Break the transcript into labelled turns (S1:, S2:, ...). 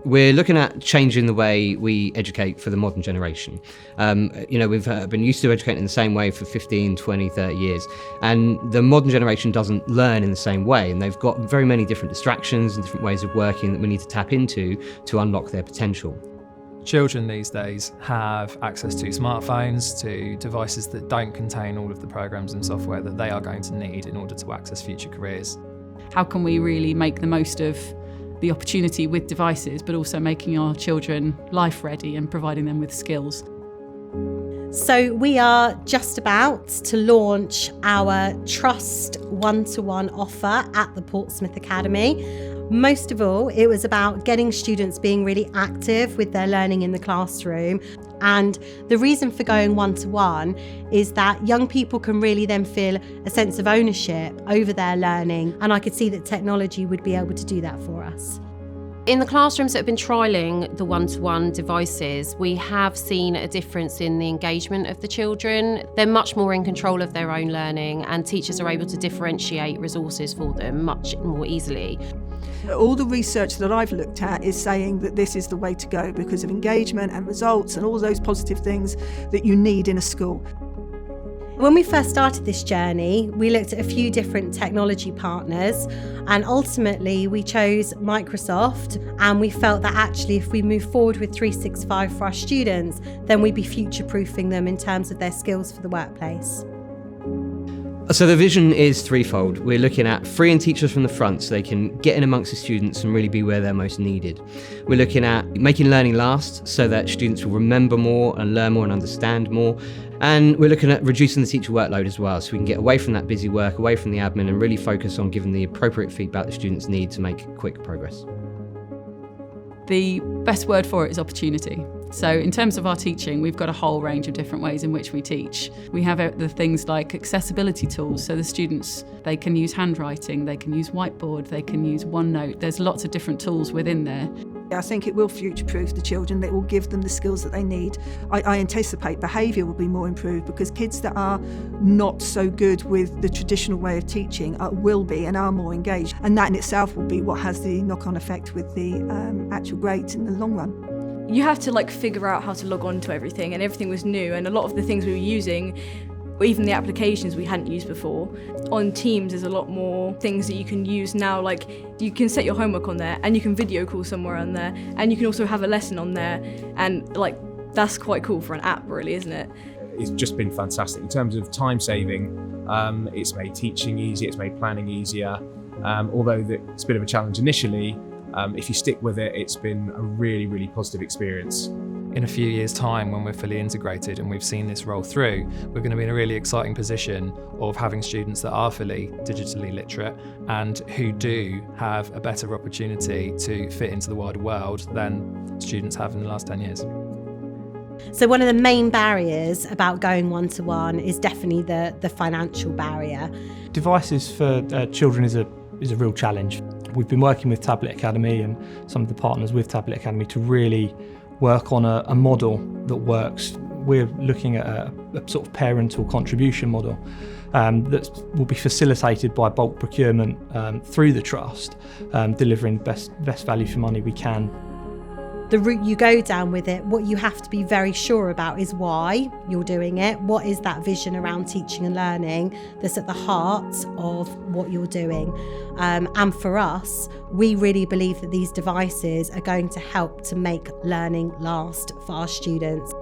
S1: We're looking at changing the way we educate for the modern generation. We've been used to educating in the same way for 15, 20, 30 years, and the modern generation doesn't learn in the same way, and they've got very many different distractions and different ways of working that we need to tap into to unlock their potential.
S2: Children these days have access to smartphones, to devices that don't contain all of the programs and software that they are going to need in order to access future careers.
S3: How can we really make the most of the opportunity with devices, but also making our children life ready and providing them with skills?
S4: So we are just about to launch our Trust one-to-one offer at the Portsmouth Academy. Most of all, it was about getting students being really active with their learning in the classroom. And the reason for going one-to-one is that young people can really then feel a sense of ownership over their learning. And I could see that technology would be able to do that for us.
S5: In the classrooms that have been trialling the one-to-one devices, we have seen a difference in the engagement of the children. They're much more in control of their own learning, and teachers are able to differentiate resources for them much more easily.
S6: All the research that I've looked at is saying that this is the way to go because of engagement and results and all those positive things that you need in a school.
S4: When we first started this journey, we looked at a few different technology partners, and ultimately we chose Microsoft, and we felt that actually if we move forward with 365 for our students, then we'd be future-proofing them in terms of their skills for the workplace.
S1: So the vision is threefold. We're looking at freeing teachers from the front so they can get in amongst the students and really be where they're most needed. We're looking at making learning last so that students will remember more and learn more and understand more. And we're looking at reducing the teacher workload as well, so we can get away from that busy work, away from the admin, and really focus on giving the appropriate feedback the students need to make quick progress.
S3: The best word for it is opportunity. So in terms of our teaching, we've got a whole range of different ways in which we teach. We have the things like accessibility tools, so the students, they can use handwriting, they can use whiteboard, they can use OneNote. There's lots of different tools within there.
S6: I think it will future-proof the children. It will give them the skills that they need. I anticipate behaviour will be more improved because kids that are not so good with the traditional way of teaching will be and are more engaged. And that in itself will be what has the knock-on effect with the actual grades in the long run.
S7: You have to figure out how to log on to everything, and everything was new, and a lot of the things we were using, or even the applications we hadn't used before. On Teams there's a lot more things that you can use now, like you can set your homework on there and you can video call somewhere on there, and you can also have a lesson on there, and that's quite cool for an app really, isn't it?
S8: It's just been fantastic in terms of time saving. It's made teaching easier, it's made planning easier, although it's a bit of a challenge initially. If you stick with it, it's been a really, really positive experience.
S2: In a few years' time, when we're fully integrated and we've seen this roll through, we're going to be in a really exciting position of having students that are fully digitally literate and who do have a better opportunity to fit into the wider world than students have in the last 10 years.
S4: So one of the main barriers about going one-to-one is definitely the financial barrier.
S9: Devices for children is a real challenge. We've been working with Tablet Academy and some of the partners with Tablet Academy to really work on a model that works. We're looking at a sort of parental contribution model that will be facilitated by bulk procurement through the Trust, delivering best value for money we can.
S4: The route you go down with it, what you have to be very sure about is why you're doing it. What is that vision around teaching and learning that's at the heart of what you're doing? And for us, we really believe that these devices are going to help to make learning last for our students.